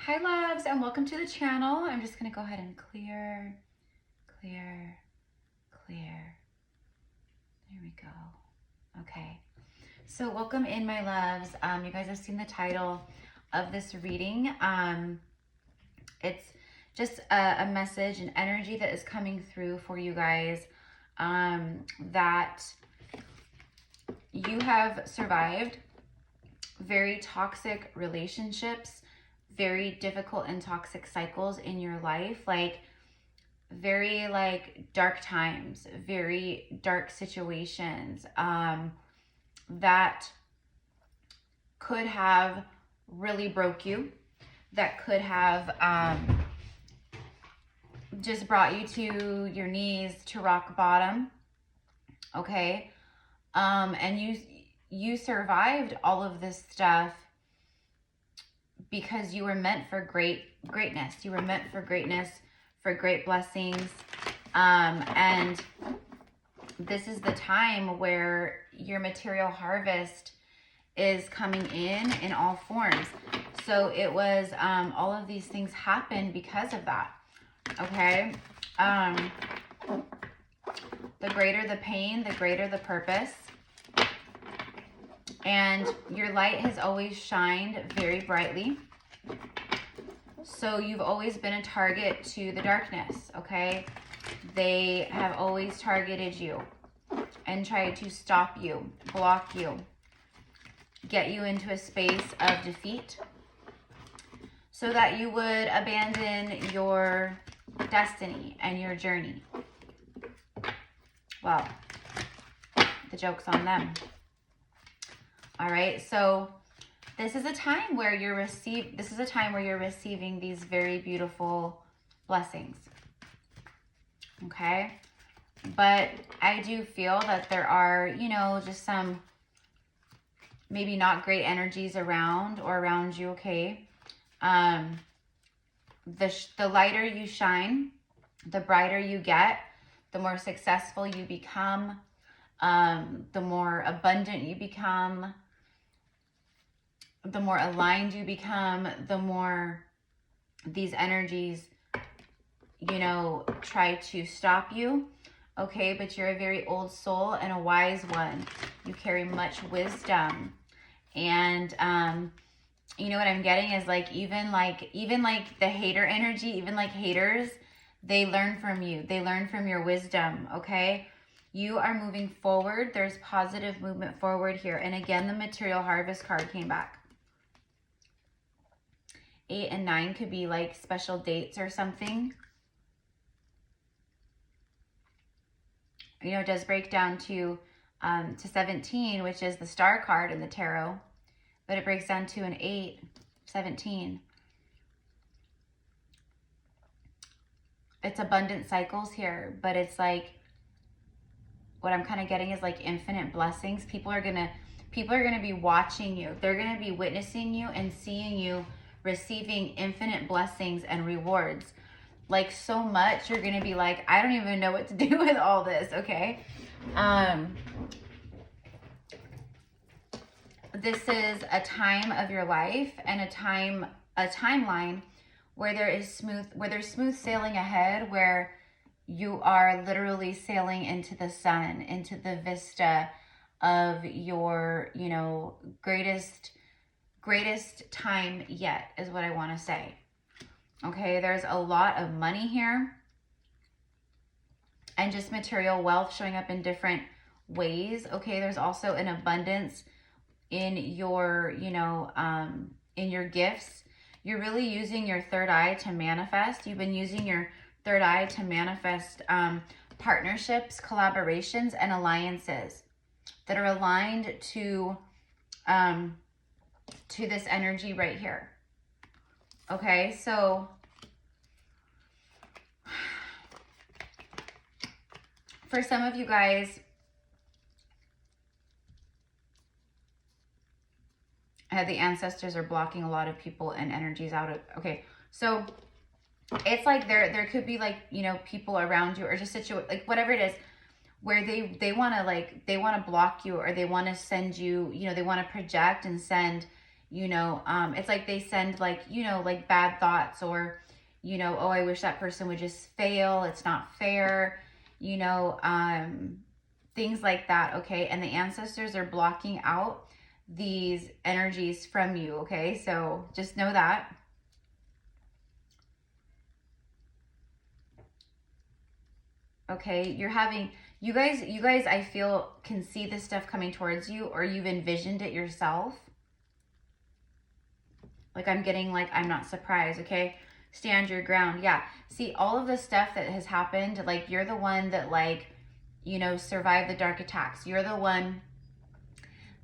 Hi loves, and welcome to the channel. I'm just gonna go ahead and clear. There we go. Okay, so welcome in, my loves. You guys have seen the title of this reading. It's just a message, an energy that is coming through for you guys, that you have survived very toxic relationships, very difficult and toxic cycles in your life, like very dark times, very dark situations, that could have really broke you, that could have just brought you to your knees, to rock bottom. Okay. And you survived all of this stuff because you were meant for greatness. You were meant for greatness, for great blessings. And this is the time where your material harvest is coming in all forms. So it was, all of these things happened because of that. Okay. The greater the pain, the greater the purpose. And your light has always shined very brightly. So you've always been a target to the darkness, okay? They have always targeted you and tried to stop you, block you, get you into a space of defeat so that you would abandon your destiny and your journey. Well, the joke's on them. All right, so this is a time where you're receiving these very beautiful blessings. Okay? But I do feel that there are, just some maybe not great energies around you, okay? The lighter you shine, the brighter you get, the more successful you become, the more abundant you become, the more aligned you become, the more these energies, try to stop you. Okay, but you're a very old soul and a wise one. You carry much wisdom. And you know what I'm getting is even the hater energy, even like haters, they learn from you. They learn from your wisdom, okay? You are moving forward. There's positive movement forward here. And again, the material harvest card came back. 8 and 9 could be like special dates or something. It does break down to 17, which is the star card in the tarot. But it breaks down to an 8, 17. It's abundant cycles here, but it's like, what I'm kind of getting is like infinite blessings. People are gonna be watching you. They're gonna be witnessing you and seeing you receiving infinite blessings and rewards. Like so much, you're gonna be like, I don't even know what to do with all this, okay? This is a time of your life and a timeline where there's smooth sailing ahead, where you are literally sailing into the sun, into the vista of your, greatest time yet, is what I want to say. Okay, there's a lot of money here and just material wealth showing up in different ways. Okay, there's also an abundance in your, in your gifts. You're really using your third eye to manifest. You've been using your third eye to manifest partnerships, collaborations, and alliances that are aligned to this energy right here. Okay, so for some of you guys, the ancestors are blocking a lot of people and energies out of, okay, so it's like there could be people around you, or just whatever it is, where they want to block you, or they want to send you, they want to project and send You know, it's like they send like, you know, like bad thoughts, or, you know, oh, I wish that person would just fail. It's not fair, you know, things like that. Okay. And the ancestors are blocking out these energies from you. Okay. So just know that. Okay. You're having, you guys, I feel can see this stuff coming towards you, or you've envisioned it yourself. Like I'm getting like, I'm not surprised. Okay. Stand your ground. Yeah. See all of the stuff that has happened. Like you're the one that like, you know, survived the dark attacks. You're the one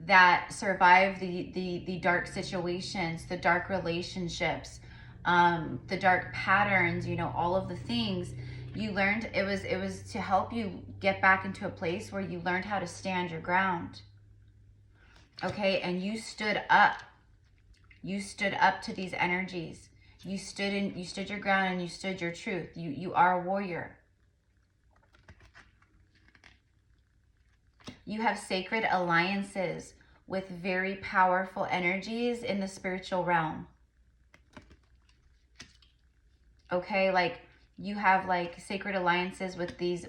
that survived the dark situations, the dark relationships, the dark patterns, you know, all of the things you learned. It was to help you get back into a place where you learned how to stand your ground. Okay. And you stood up. You stood up to these energies. You stood your ground, and you stood your truth. You are a warrior. You have sacred alliances with very powerful energies in the spiritual realm. Okay, like you have like sacred alliances with these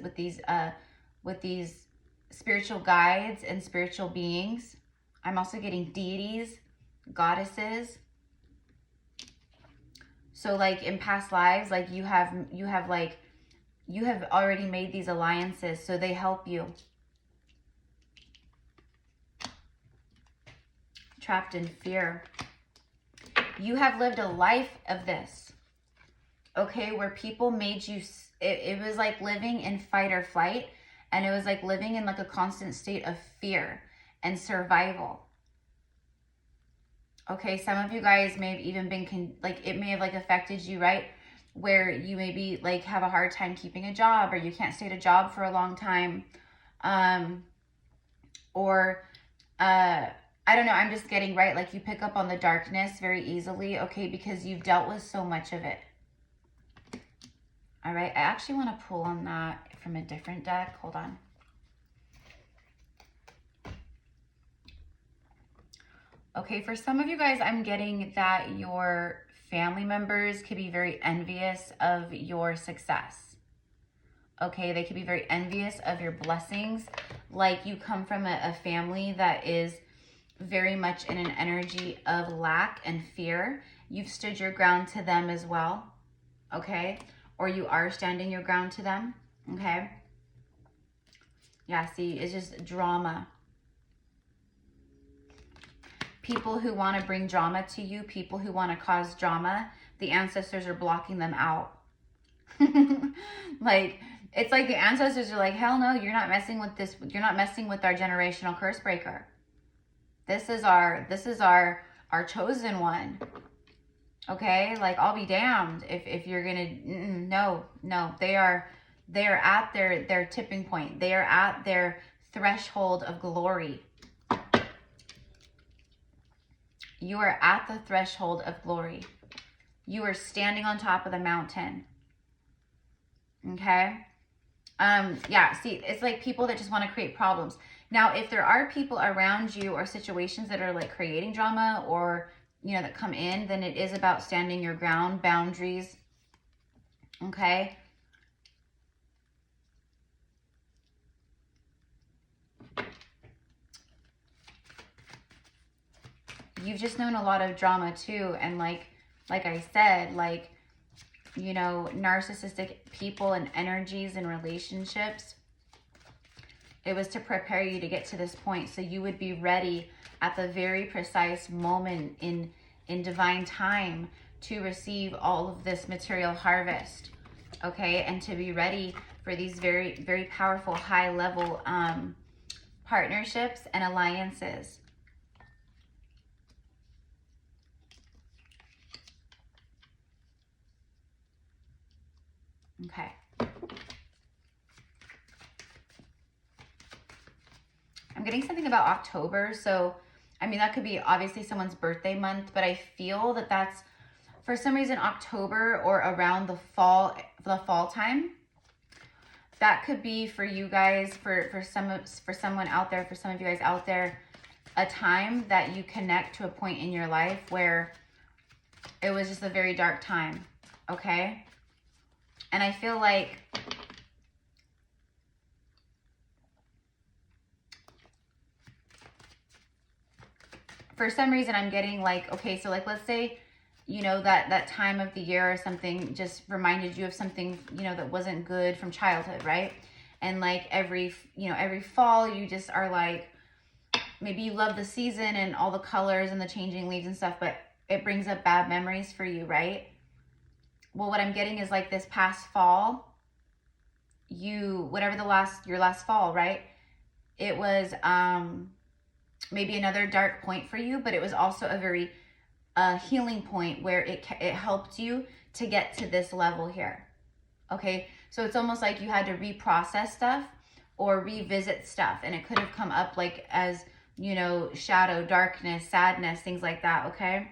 spiritual guides and spiritual beings. I'm also getting deities, goddesses. So like in past lives, like you have already made these alliances, so they help you. Trapped in fear. You have lived a life of this. Okay, where people made you, it was like living in fight or flight, and it was like living in like a constant state of fear and survival. Okay, some of you guys may have even been, like it may have like affected you, right? Where you maybe like have a hard time keeping a job, or you can't stay at a job for a long time. I don't know, I'm just getting, right, like you pick up on the darkness very easily, okay, because you've dealt with so much of it. All right, I actually want to pull on that from a different deck. Hold on. Okay, for some of you guys, I'm getting that your family members could be very envious of your success. Okay, they could be very envious of your blessings. Like you come from a family that is very much in an energy of lack and fear. You've stood your ground to them as well. Okay, or you are standing your ground to them. Okay. Yeah, see, it's just drama. People who want to bring drama to you, people who want to cause drama, the ancestors are blocking them out. Like, it's like the ancestors are like, hell no, you're not messing with this. You're not messing with our generational curse breaker. This is our chosen one. Okay, like I'll be damned if you're gonna, no, they are at their tipping point. They are at their threshold of glory. You are at the threshold of glory. You are standing on top of the mountain. Okay. Yeah, see, it's like people that just want to create problems. Now, if there are people around you or situations that are like creating drama, or, you know, that come in, then it is about standing your ground, boundaries. Okay. You've just known a lot of drama too. And like I said, like, you know, narcissistic people and energies and relationships. It was to prepare you to get to this point, so you would be ready at the very precise moment in divine time to receive all of this material harvest. Okay, and to be ready for these very, very powerful high level partnerships and alliances. Okay. I'm getting something about October. So, I mean, that could be obviously someone's birthday month, but I feel that that's, for some reason, October or around the fall time. That could be for you guys, for someone out there, for some of you guys out there, a time that you connect to a point in your life where it was just a very dark time, okay? And I feel like for some reason I'm getting like, okay, so like let's say, you know, that time of the year or something just reminded you of something, you know, that wasn't good from childhood, right? And like every fall you just are like, maybe you love the season and all the colors and the changing leaves and stuff, but it brings up bad memories for you, right? Well, what I'm getting is like this past fall, whatever your last fall, right? It was maybe another dark point for you, but it was also a very healing point where it helped you to get to this level here. Okay, so it's almost like you had to reprocess stuff or revisit stuff, and it could have come up like as, you know, shadow, darkness, sadness, things like that. Okay.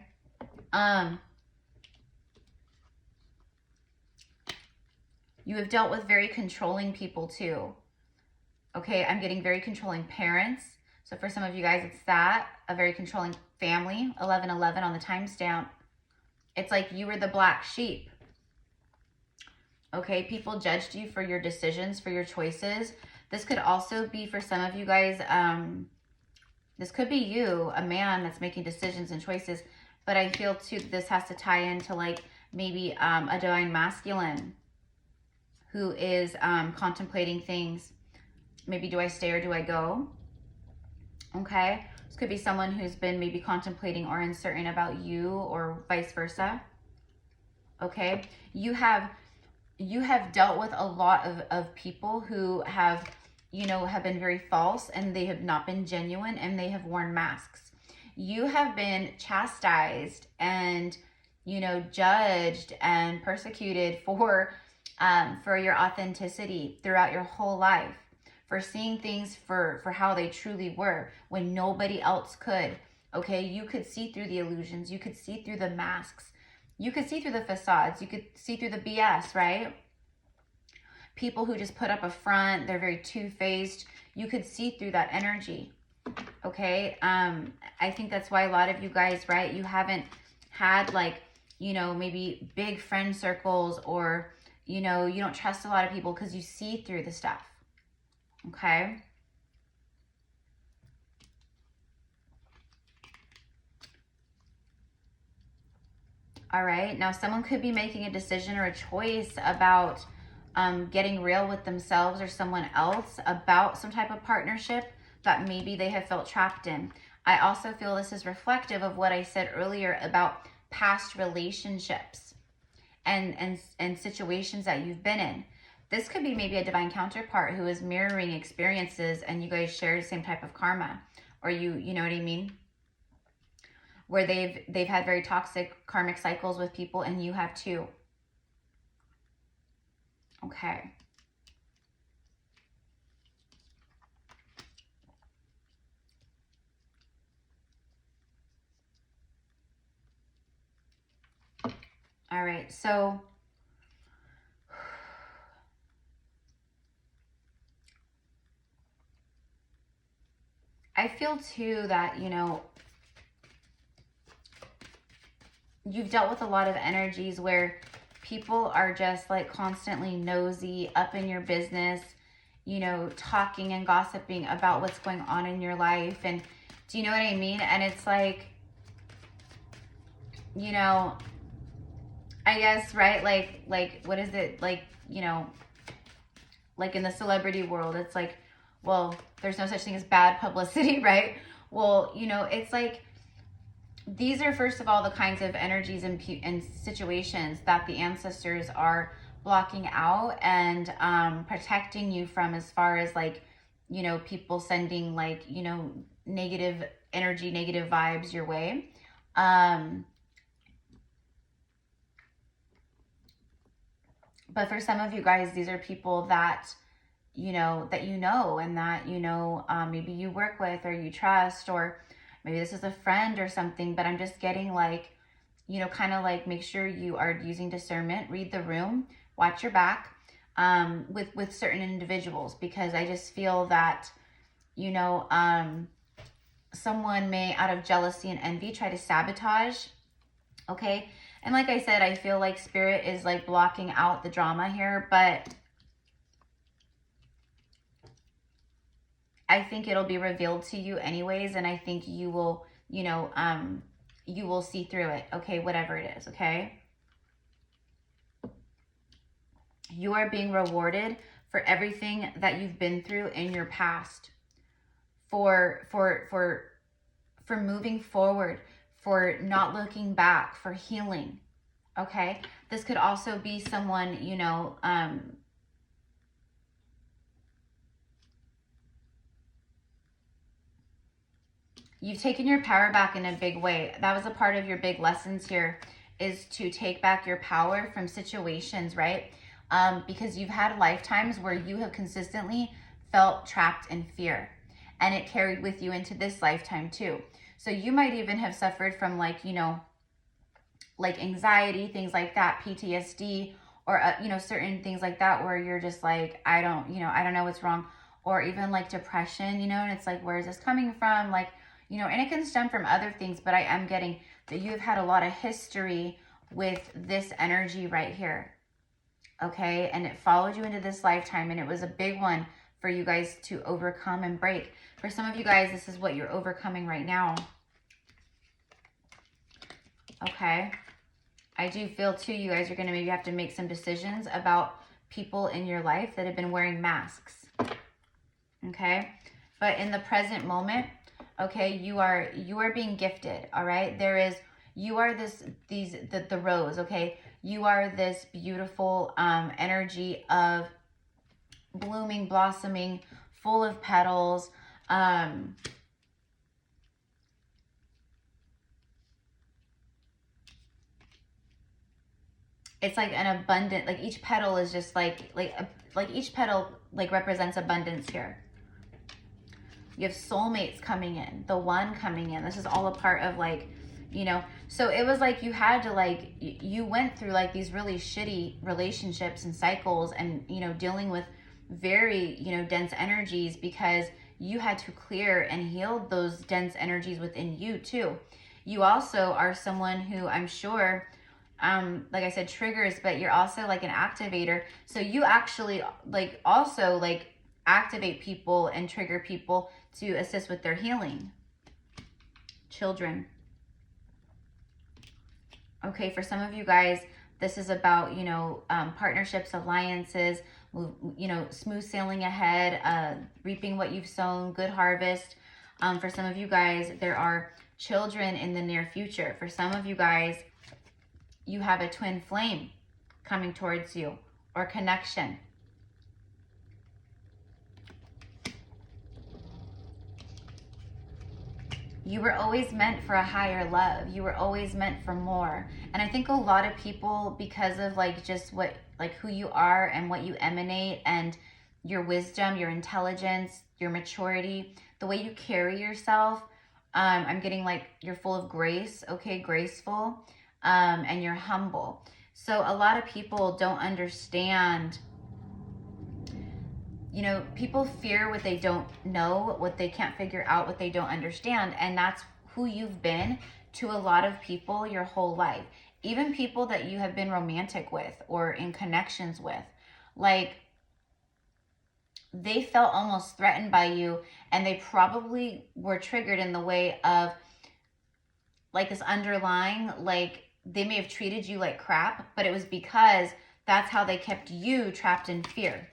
You have dealt with very controlling people too. Okay, I'm getting very controlling parents. So for some of you guys, it's that, a very controlling family, 1111 on the timestamp. It's like you were the black sheep. Okay, people judged you for your decisions, for your choices. This could also be for some of you guys, this could be you, a man that's making decisions and choices, but I feel too this has to tie into like maybe a divine masculine who is contemplating things. Maybe do I stay or do I go? Okay, this could be someone who's been maybe contemplating or uncertain about you or vice versa. Okay, you have dealt with a lot of people who have, you know, have been very false and they have not been genuine and they have worn masks. You have been chastised and, you know, judged and persecuted for your authenticity throughout your whole life, for seeing things for how they truly were when nobody else could. Okay, you could see through the illusions, you could see through the masks, you could see through the facades, you could see through the BS, right? People who just put up a front, they're very two-faced, you could see through that energy. Okay, I think that's why a lot of you guys, right, you haven't had like, you know, maybe big friend circles, or, you know, you don't trust a lot of people because you see through the stuff. Okay. All right. Now, someone could be making a decision or a choice about getting real with themselves or someone else about some type of partnership that maybe they have felt trapped in. I also feel this is reflective of what I said earlier about past relationships and situations that you've been in. This could be maybe a divine counterpart who is mirroring experiences and you guys share the same type of karma, or you know what I mean? Where they've had very toxic karmic cycles with people and you have too. Okay. All right, so I feel too that, you know, you've dealt with a lot of energies where people are just like constantly nosy, up in your business, you know, talking and gossiping about what's going on in your life. And do you know what I mean? And it's like, you know, I guess, right? Like, what is it? Like, you know, like in the celebrity world, it's like, well, there's no such thing as bad publicity, right? Well, you know, it's like, these are, first of all, the kinds of energies and situations that the ancestors are blocking out and protecting you from, as far as like, you know, people sending like, you know, negative energy, negative vibes your way. But for some of you guys, these are people that, you know, and that, you know, maybe you work with or you trust, or maybe this is a friend or something, but I'm just getting like, you know, kind of like, make sure you are using discernment, read the room, watch your back with certain individuals, because I just feel that, you know, someone may, out of jealousy and envy, try to sabotage. Okay. And like I said, I feel like Spirit is like blocking out the drama here, but I think it'll be revealed to you anyways. And I think you will, you know, you will see through it. Okay. Whatever it is. Okay. You are being rewarded for everything that you've been through in your past, for moving forward, for not looking back, for healing. Okay. This could also be someone, you know, you've taken your power back in a big way. That was a part of your big lessons here, is to take back your power from situations, right? Because you've had lifetimes where you have consistently felt trapped in fear, and it carried with you into this lifetime too. So you might even have suffered from, like, you know, like anxiety, things like that, PTSD, or, you know, certain things like that, where you're just like, I don't know what's wrong, or even like depression, you know, and it's like, where is this coming from? Like, you know, and it can stem from other things, but I am getting that you've had a lot of history with this energy right here. Okay. And it followed you into this lifetime, and it was a big one for you guys to overcome and break. For some of you guys, this is what you're overcoming right now. Okay. I do feel too, you guys are going to maybe have to make some decisions about people in your life that have been wearing masks. Okay. But in the present moment, okay, you are being gifted. All right. You are the rose. Okay. You are this beautiful energy of blooming, blossoming, full of petals. It's like an abundant, like each petal is just like each petal like represents abundance here. You have soulmates coming in, the one coming in. This is all a part of, like, you know, so it was like you had to, like, you went through like these really shitty relationships and cycles, and, you know, dealing with very, you know, dense energies, because you had to clear and heal those dense energies within you too. You also are someone who, I'm sure, like I said, triggers, but you're also like an activator. So you actually like also like activate people and trigger people to assist with their healing. Children. Okay, for some of you guys, this is about, you know, partnerships, alliances, you know, smooth sailing ahead, reaping what you've sown, good harvest. For some of you guys, there are children in the near future. For some of you guys, you have a twin flame coming towards you, or connection. You were always meant for a higher love. You were always meant for more. And I think a lot of people, because of like just what, like who you are and what you emanate, and your wisdom, your intelligence, your maturity, the way you carry yourself, I'm getting like you're full of grace, okay, graceful, and you're humble. So a lot of people don't understand, you know, people fear what they don't know, what they can't figure out, what they don't understand. And that's who you've been to a lot of people your whole life. Even people that you have been romantic with or in connections with. Like, they felt almost threatened by you, and they probably were triggered in the way of like this underlying, like they may have treated you like crap, but it was because that's how they kept you trapped in fear.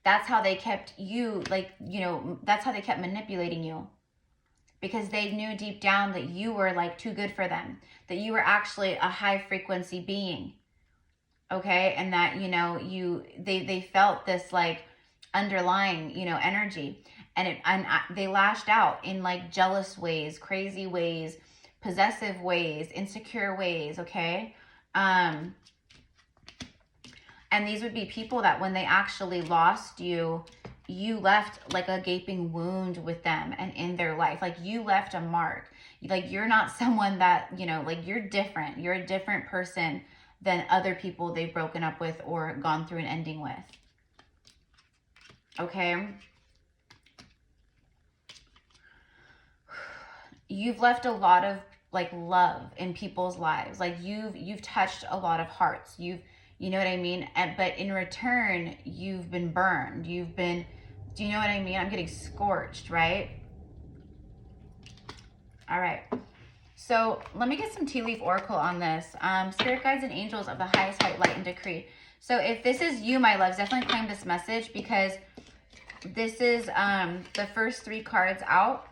That's how they kept you, like, you know, that's how they kept manipulating you, because they knew deep down that you were like too good for them, that you were actually a high frequency being. Okay. And that, you know, they felt this like underlying, you know, energy, and they lashed out in like jealous ways, crazy ways, possessive ways, insecure ways. Okay. And these would be people that when they actually lost you, you left like a gaping wound with them and in their life. Like, you left a mark. Like, you're not someone that, you know, like, you're different. You're a different person than other people they've broken up with or gone through an ending with. Okay. you've left a lot of like love in people's lives. Like you've touched a lot of hearts. You know what I mean? But in return, you've been burned. Do you know what I mean? I'm getting scorched, right? All right. So let me get some tea leaf oracle on this. Spirit guides and angels of the highest height, light and decree. So if this is you, my loves, definitely claim this message, because this is the first 3 cards out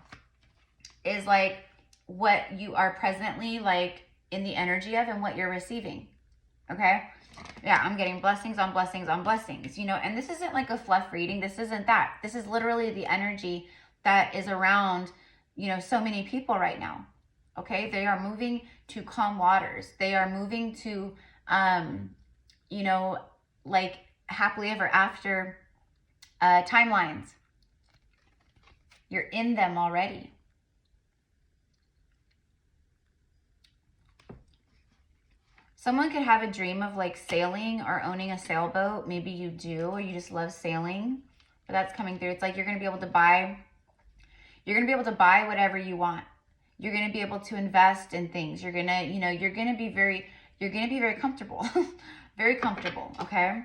is like what you are presently like in the energy of and what you're receiving. Okay. Yeah, I'm getting blessings on blessings on blessings, you know, and this isn't like a fluff reading. This isn't that. This is literally the energy that is around, you know, so many people right now. Okay. They are moving to calm waters. They are moving to, you know, like happily ever after timelines. You're in them already. Someone could have a dream of like sailing or owning a sailboat. Maybe you do, or you just love sailing, but that's coming through. It's like you're going to be able to buy whatever you want. You're going to be able to invest in things. You're going to, you know, you're going to be very comfortable, very comfortable. Okay.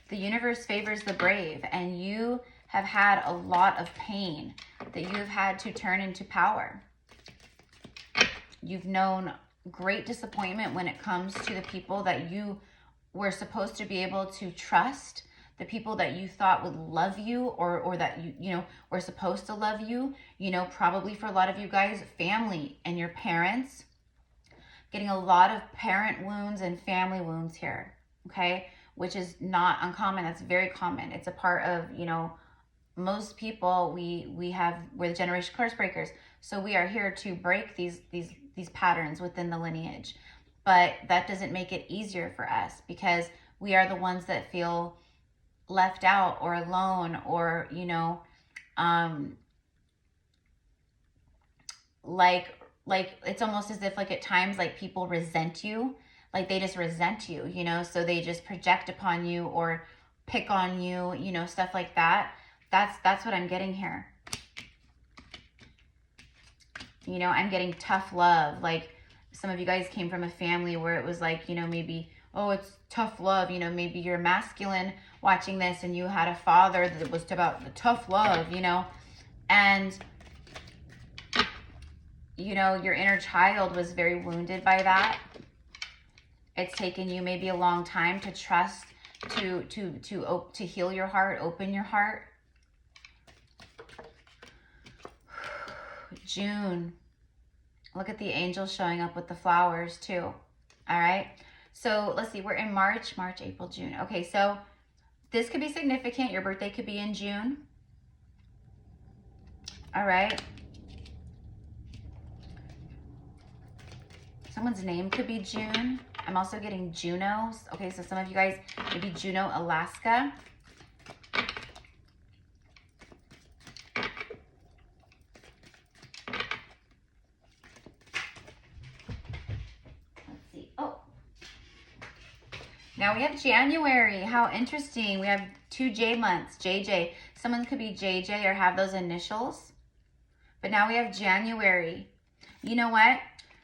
The universe favors the brave, and you have had a lot of pain that you've had to turn into power. You've known great disappointment when it comes to the people that you were supposed to be able to trust, the people that you thought would love you, or that you know were supposed to love you. You know, probably for a lot of you guys, family and your parents. Getting a lot of parent wounds and family wounds here, okay, which is not uncommon. That's very common. It's a part of, you know, most people. We're the generation curse breakers, so we are here to break these patterns within the lineage. But that doesn't make it easier for us, because we are the ones that feel left out or alone, or, you know, like it's almost as if like at times like people resent you, like they just resent you, you know, so they just project upon you or pick on you, you know, stuff like that. That's what I'm getting here. You know, I'm getting tough love. Like some of you guys came from a family where it was like, you know, maybe, oh, it's tough love. You know, maybe you're masculine watching this and you had a father that was about the tough love, you know, and, you know, your inner child was very wounded by that. It's taken you maybe a long time to trust, to heal your heart, open your heart. June. Look at the angels showing up with the flowers too. All right. So let's see. We're in March, April, June. Okay. So this could be significant. Your birthday could be in June. All right. Someone's name could be June. I'm also getting Juno. Okay. So some of you guys, maybe Juneau, Alaska. Now we have January. How interesting. We have 2 J months. JJ. Someone could be JJ or have those initials. But now we have January. You know what?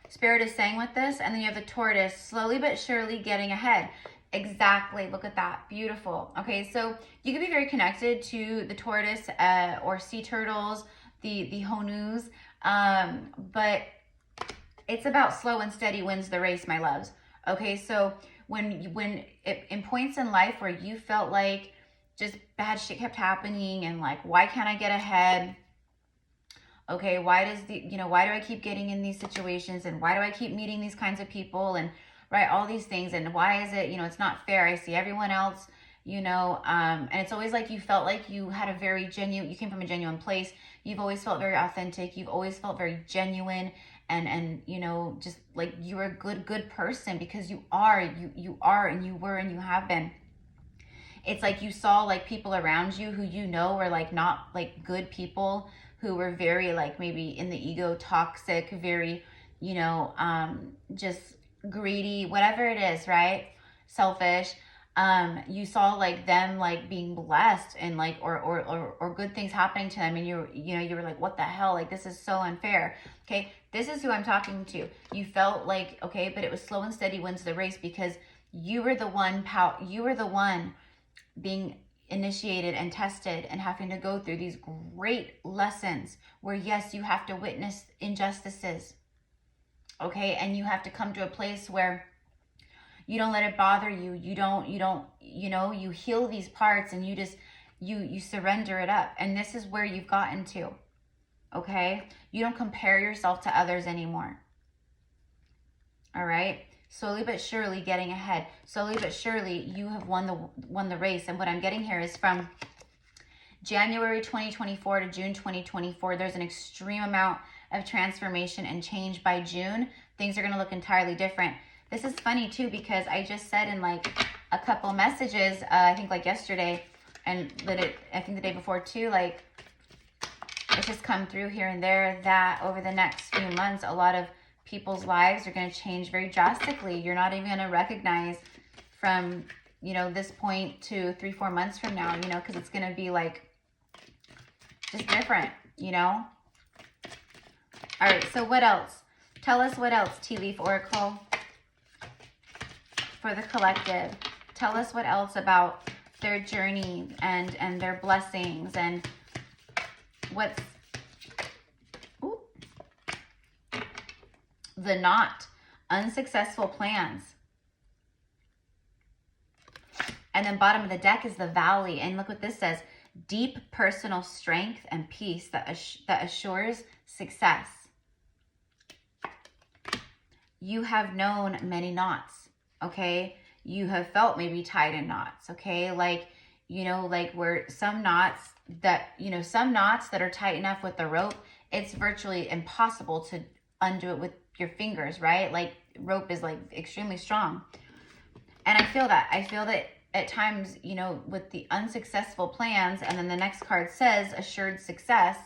Spirit is saying with this. And then you have the tortoise. Slowly but surely getting ahead. Exactly. Look at that. Beautiful. Okay, so you could be very connected to the tortoise or sea turtles, the honus. But it's about slow and steady wins the race, my loves. Okay, so in points in life where you felt like just bad shit kept happening and like, why can't I get ahead? Okay, why do I keep getting in these situations, and why do I keep meeting these kinds of people, and right, all these things, and why is it, you know, it's not fair. I see everyone else, you know, and it's always like you felt like you had a very genuine, you came from a genuine place. You've always felt very authentic. You've always felt very genuine. And you know, just like you're a good person, because you are, and you were, and you have been. It's like you saw like people around you who, you know, were like not like good people, who were very like maybe in the ego, toxic, very, you know, just greedy, whatever it is, right? Selfish. you saw like them like being blessed and like or good things happening to them, and you were like, what the hell, like this is so unfair. Okay, this is who I'm talking to. You felt like, okay, but it was slow and steady wins the race, because you were the one being initiated and tested and having to go through these great lessons where, yes, you have to witness injustices, okay, and you have to come to a place where you don't let it bother you. You heal these parts, and you surrender it up. And this is where you've gotten to, okay? You don't compare yourself to others anymore, all right? Slowly but surely getting ahead. Slowly but surely you have won the race. And what I'm getting here is from January 2024 to June 2024, there's an extreme amount of transformation and change. By June, things are going to look entirely different. This is funny too, because I just said in like a couple messages, I think like yesterday, and I think the day before too, like it's just come through here and there that over the next few months, a lot of people's lives are going to change very drastically. You're not even going to recognize from, this point to 3-4 months from now, because it's going to be like just different, All right, so what else? Tell us what else, Tea Leaf Oracle, for the collective. Tell us what else about their journey and their blessings, and what's the knot, unsuccessful plans. And then bottom of the deck is the valley. And look what this says: deep personal strength and peace that assures success. You have known many knots, okay? You have felt maybe tied in knots, okay? Like, like where some knots that are tight enough with the rope, it's virtually impossible to undo it with your fingers, right? Like rope is like extremely strong. And I feel that at times, with the unsuccessful plans, and then the next card says assured success,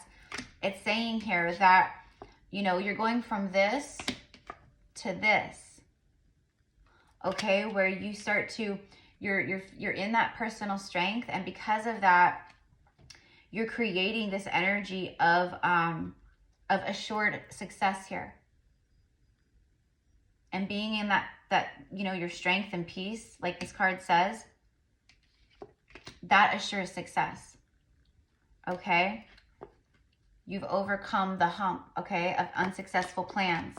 it's saying here that, you're going from this to this, okay? Where you start to, you're in that personal strength. And because of that, you're creating this energy of assured success here. And being in that your strength and peace, like this card says, that assures success, okay? You've overcome the hump, okay, of unsuccessful plans.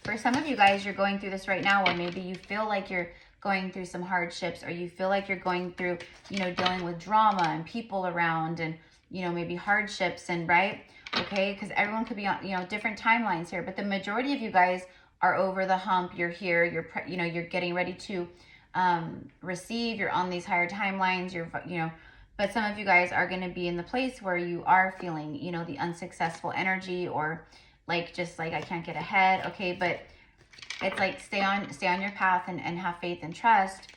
For some of you guys, you're going through this right now, or maybe you feel like you're going through some hardships, or you feel like you're going through, dealing with drama and people around, and, maybe hardships, and right? Okay, because everyone could be on, different timelines here, but the majority of you guys are over the hump. You're here, you're getting ready to receive, you're on these higher timelines, but some of you guys are going to be in the place where you are feeling, the unsuccessful energy, or like, just like, I can't get ahead, okay? But it's like, stay on your path and have faith and trust,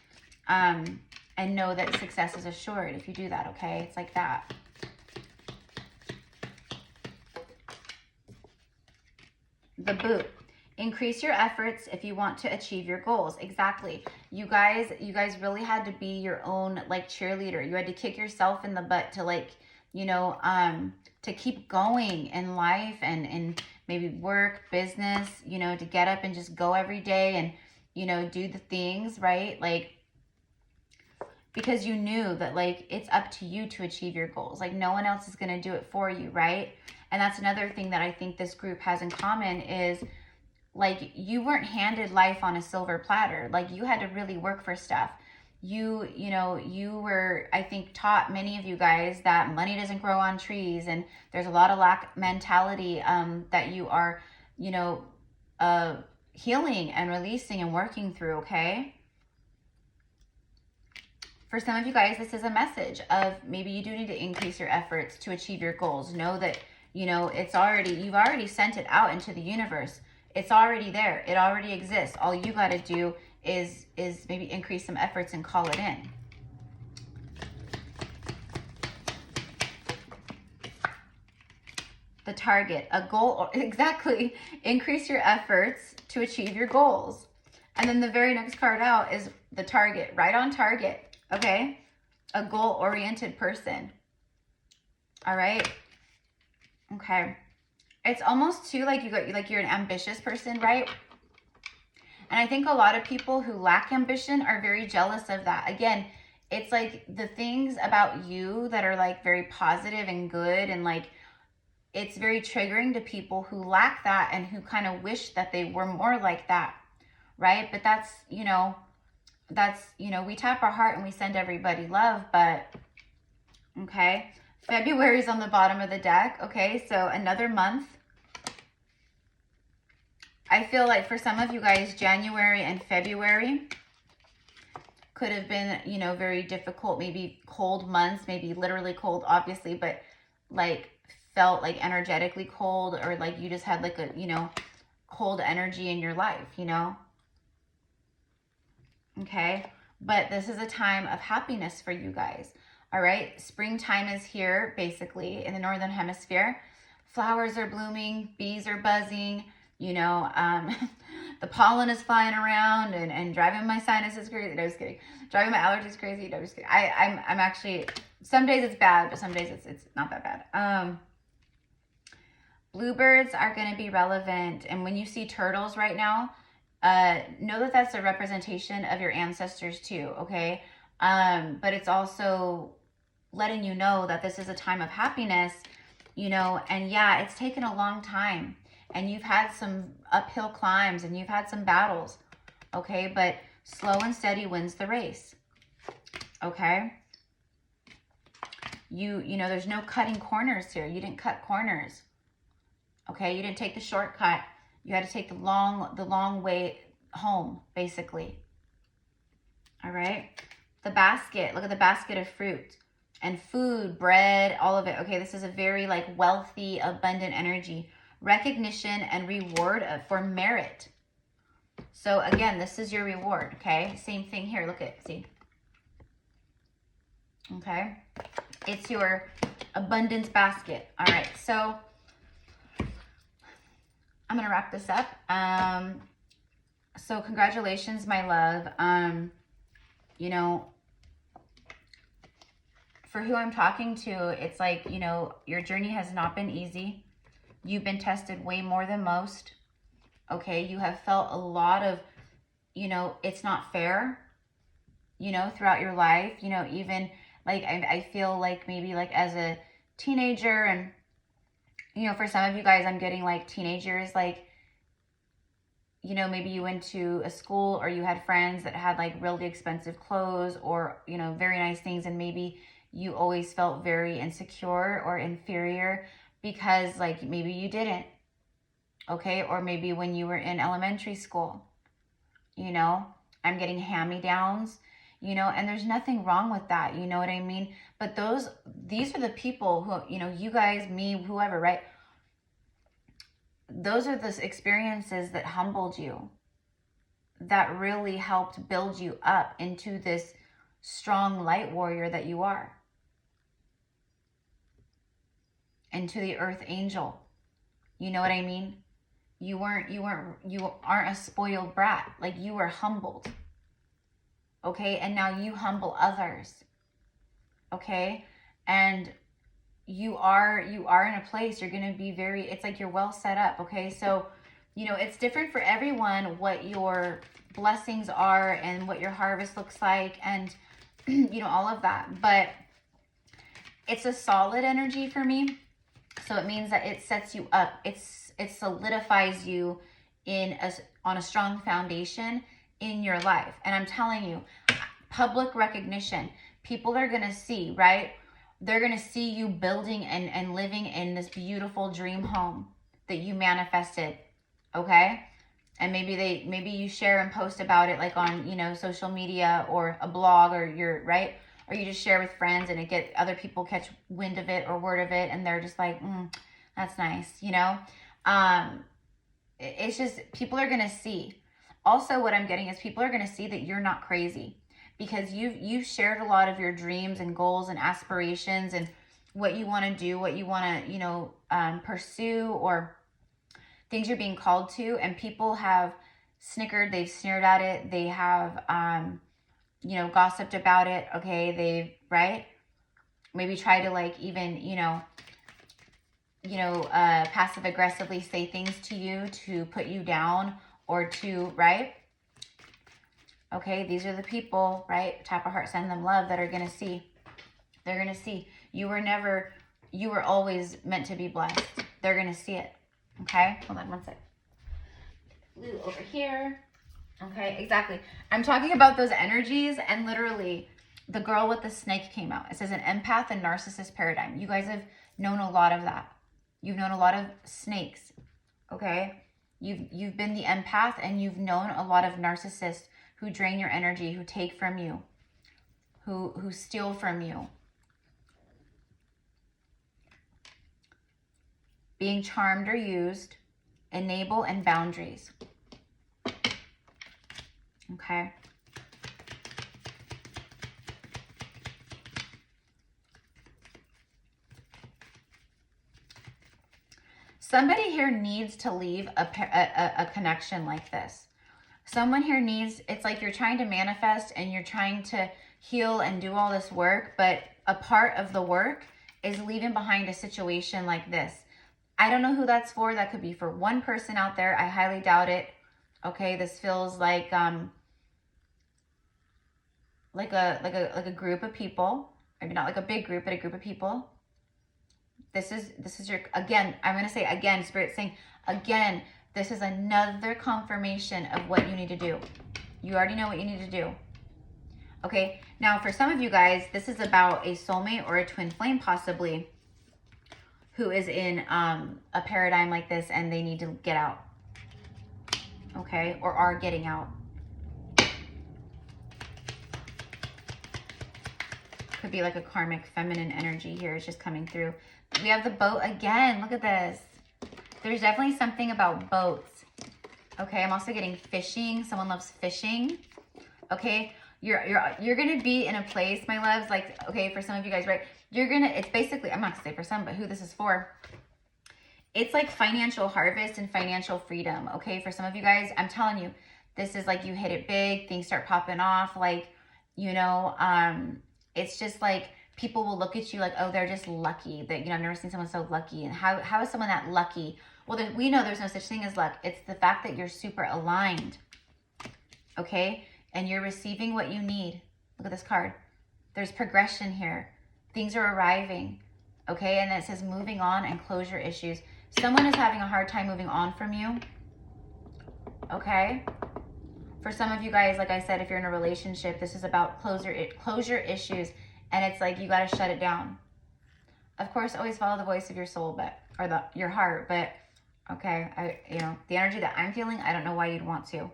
and know that success is assured if you do that, okay? It's like that. The boot. Increase your efforts if you want to achieve your goals. Exactly. You guys really had to be your own like cheerleader. You had to kick yourself in the butt to like, to keep going in life and maybe work, business, to get up and just go every day and, do the things, right? Like, because you knew that like, it's up to you to achieve your goals. Like no one else is going to do it for you, right? And that's another thing that I think this group has in common is like, you weren't handed life on a silver platter. Like you had to really work for stuff. You were, I think, taught, many of you guys, that money doesn't grow on trees, and there's a lot of lack mentality that you are, healing and releasing and working through, okay? For some of you guys, this is a message of maybe you do need to increase your efforts to achieve your goals. Know that, you've already sent it out into the universe. It's already there. It already exists. All you got to do is maybe increase some efforts and call it in. The target, a goal, exactly. Increase your efforts to achieve your goals. And then the very next card out is the target, right on target, okay? A goal-oriented person, all right? Okay. It's almost too like you're an ambitious person, right? And I think a lot of people who lack ambition are very jealous of that. Again, it's like the things about you that are like very positive and good, and like it's very triggering to people who lack that and who kind of wish that they were more like that, right? But that's, you know, we tap our heart and we send everybody love, but okay. February's on the bottom of the deck, okay? So another month. I feel like for some of you guys, January and February could have been, you know, very difficult, maybe cold months, maybe literally cold, obviously, but like felt like energetically cold, or like you just had like a, you know, cold energy in your life, you know? Okay. But this is a time of happiness for you guys. All right. Springtime is here, basically, in the Northern Hemisphere. Flowers are blooming, bees are buzzing, you know, the pollen is flying around and driving my sinuses crazy. No, just kidding. Driving my allergies crazy. No, just kidding. I'm actually, some days it's bad, but some days it's not that bad. Bluebirds are going to be relevant. And when you see turtles right now, know that that's a representation of your ancestors too, okay? But it's also letting you know that this is a time of happiness, you know, and yeah, it's taken a long time, and you've had some uphill climbs and you've had some battles, okay? But slow and steady wins the race, okay? You know, there's no cutting corners here. You didn't cut corners. Okay, you didn't take the shortcut. You had to take the long way home, basically. All right. The basket. Look at the basket of fruit and food, bread, all of it. Okay, this is a very like wealthy, abundant energy. Recognition and reward for merit. So again, this is your reward. Okay, same thing here. Look at, see. Okay, it's your abundance basket. All right, so I'm going to wrap this up. So congratulations, my love. You know, for who I'm talking to, it's like, you know, your journey has not been easy. You've been tested way more than most. Okay. You have felt a lot of, you know, it's not fair, you know, throughout your life, you know, even like, I feel like maybe like as a teenager, and you know, for some of you guys, I'm getting like teenagers, like, you know, maybe you went to a school or you had friends that had like really expensive clothes or, you know, very nice things. And maybe you always felt very insecure or inferior because like maybe you didn't. Okay. Or maybe when you were in elementary school, you know, I'm getting hand-me-downs, you know, and there's nothing wrong with that. You know what I mean? But these are the people who, you know, you guys, me, whoever, right? Those are the experiences that humbled you, that really helped build you up into this strong light warrior that you are, into the earth angel. You know what I mean? You aren't a spoiled brat. Like, you were humbled. Okay. And now you humble others. Okay. And you are in a place, you're going to be very, it's like you're well set up. Okay. So, you know, it's different for everyone, what your blessings are and what your harvest looks like. And, you know, all of that, but it's a solid energy for me. So it means that it sets you up. It solidifies you on a strong foundation in your life. And I'm telling you, public recognition, people are going to see, right? They're going to see you building and living in this beautiful dream home that you manifested. Okay. And maybe you share and post about it, like on, you know, social media or a blog, or right. Or you just share with friends and other people catch wind of it or word of it. And they're just like, that's nice. You know, it's just, people are going to see. Also, what I'm getting is people are going to see that you're not crazy, because you've shared a lot of your dreams and goals and aspirations and what you want to do, what you want to, you know, pursue, or things you're being called to, and people have snickered, they've sneered at it, they have, you know, gossiped about it, okay, they've, right? Maybe try to like even, passive aggressively say things to you to put you down or to, right? Okay, these are the people, right? Tap a heart, send them love, that are going to see. They're going to see. You were always meant to be blessed. They're going to see it. Okay, hold on one sec. Blue over here. Okay, exactly. I'm talking about those energies, and literally the girl with the snake came out. It says an empath and narcissist paradigm. You guys have known a lot of that. You've known a lot of snakes. Okay, you've been the empath, and you've known a lot of narcissists who drain your energy, who take from you, who steal from you. Being charmed or used, enable, and boundaries. Okay. Somebody here needs to leave a connection like this. Someone here needs, it's like you're trying to manifest and you're trying to heal and do all this work, but a part of the work is leaving behind a situation like this. I don't know who that's for. That could be for one person out there. I highly doubt it. Okay, this feels like a group of people. Maybe not like a big group, but a group of people. This is your, again, I'm going to say again, Spirit's saying again, this is another confirmation of what you need to do. You already know what you need to do. Okay, now for some of you guys, this is about a soulmate or a twin flame possibly, who is in a paradigm like this and they need to get out. Okay, or are getting out. Could be like a karmic feminine energy here. It's just coming through. We have the boat again. Look at this. There's definitely something about boats. Okay, I'm also getting fishing. Someone loves fishing. Okay, you're gonna be in a place, my loves, like, okay, for some of you guys, right? It's basically, I'm not gonna say for some, but who this is for. It's like financial harvest and financial freedom, okay? For some of you guys, I'm telling you, this is like you hit it big, things start popping off, like, it's just like people will look at you like, oh, they're just lucky. That, I've never seen someone so lucky. And how is someone that lucky? Well, we know there's no such thing as luck. It's the fact that you're super aligned, okay? And you're receiving what you need. Look at this card. There's progression here. Things are arriving, okay? And it says moving on and closure issues. Someone is having a hard time moving on from you, okay? For some of you guys, like I said, if you're in a relationship, this is about closure issues, and it's like you got to shut it down. Of course, always follow the voice of your soul, your heart, but okay, the energy that I'm feeling, I don't know why you'd want to.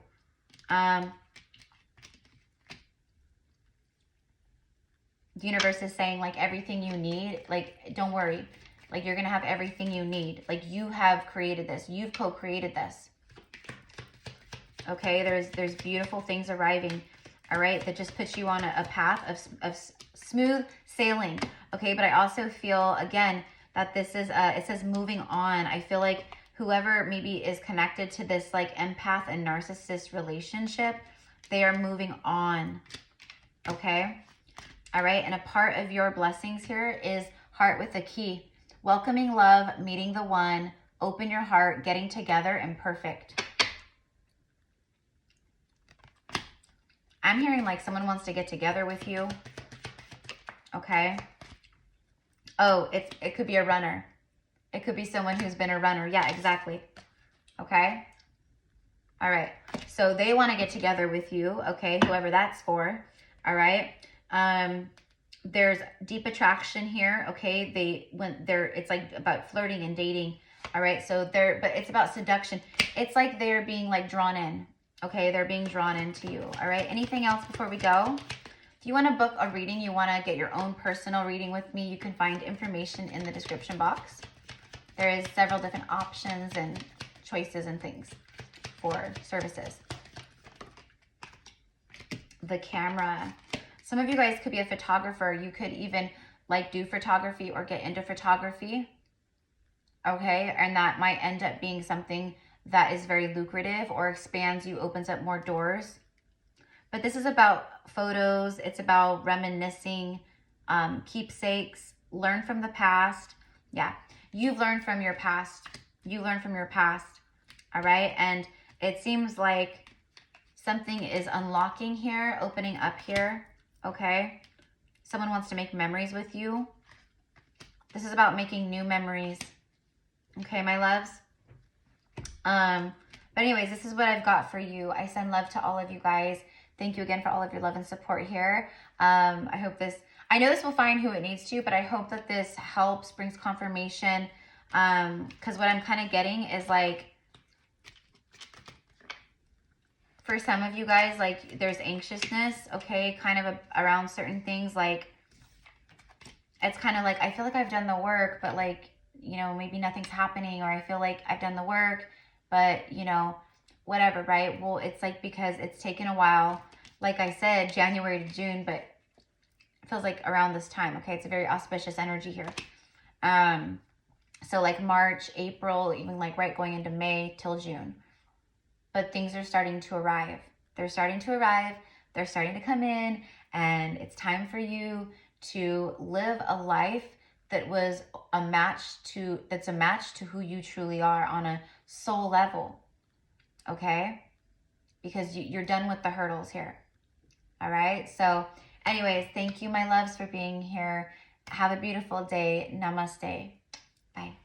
The universe is saying, like, everything you need, like, don't worry. Like, you're going to have everything you need. Like, you have created this. You've co-created this. Okay, there's beautiful things arriving, all right, that just puts you on a path of smooth sailing, okay? But I also feel, again, that this is, it says moving on. I feel like whoever maybe is connected to this, like, empath and narcissist relationship, they are moving on, okay? All right, and a part of your blessings here is heart with a key. Welcoming love, meeting the one, open your heart, getting together, and perfect. I'm hearing like someone wants to get together with you. Okay. Oh, it could be a runner. It could be someone who's been a runner. Yeah, exactly. Okay. All right. So they want to get together with you. Okay. Whoever that's for. All right. There's deep attraction here. Okay. It's like about flirting and dating. All right. So but it's about seduction. It's like they're being like drawn in. Okay, they're being drawn into you. All right, anything else before we go? If you want to book a reading, you want to get your own personal reading with me, you can find information in the description box. There is several different options and choices and things for services. The camera. Some of you guys could be a photographer. You could even like do photography or get into photography. okay? And that might end up being something that is very lucrative or expands you, opens up more doors. But this is about photos. It's about reminiscing, keepsakes, learn from the past. Yeah, you've learned from your past. You learned from your past, all right? And it seems like something is unlocking here, opening up here, okay? Someone wants to make memories with you. This is about making new memories, okay, my loves? But anyways, this is what I've got for you. I send love to all of you guys. Thank you again for all of your love and support here. I hope this, I know this will find who it needs to, but I hope that this helps, brings confirmation. Because what I'm kind of getting is like, for some of you guys, like there's anxiousness, okay, kind of around certain things. Like, it's kind of like, I feel like I've done the work, but like, you know, maybe nothing's happening, or I feel like I've done the work, but you know, whatever, right? Well, it's like, because it's taken a while, like I said, January to June, but it feels like around this time, okay? It's a very auspicious energy here. So like March, April, even like right going into May till June. But things are starting to arrive. They're starting to arrive. They're starting to come in, and it's time for you to live a life that was a match to, that's a match to who you truly are on a soul level, okay? Because you're done with the hurdles here, all right? So anyways, thank you, my loves, for being here. Have a beautiful day. Namaste. Bye.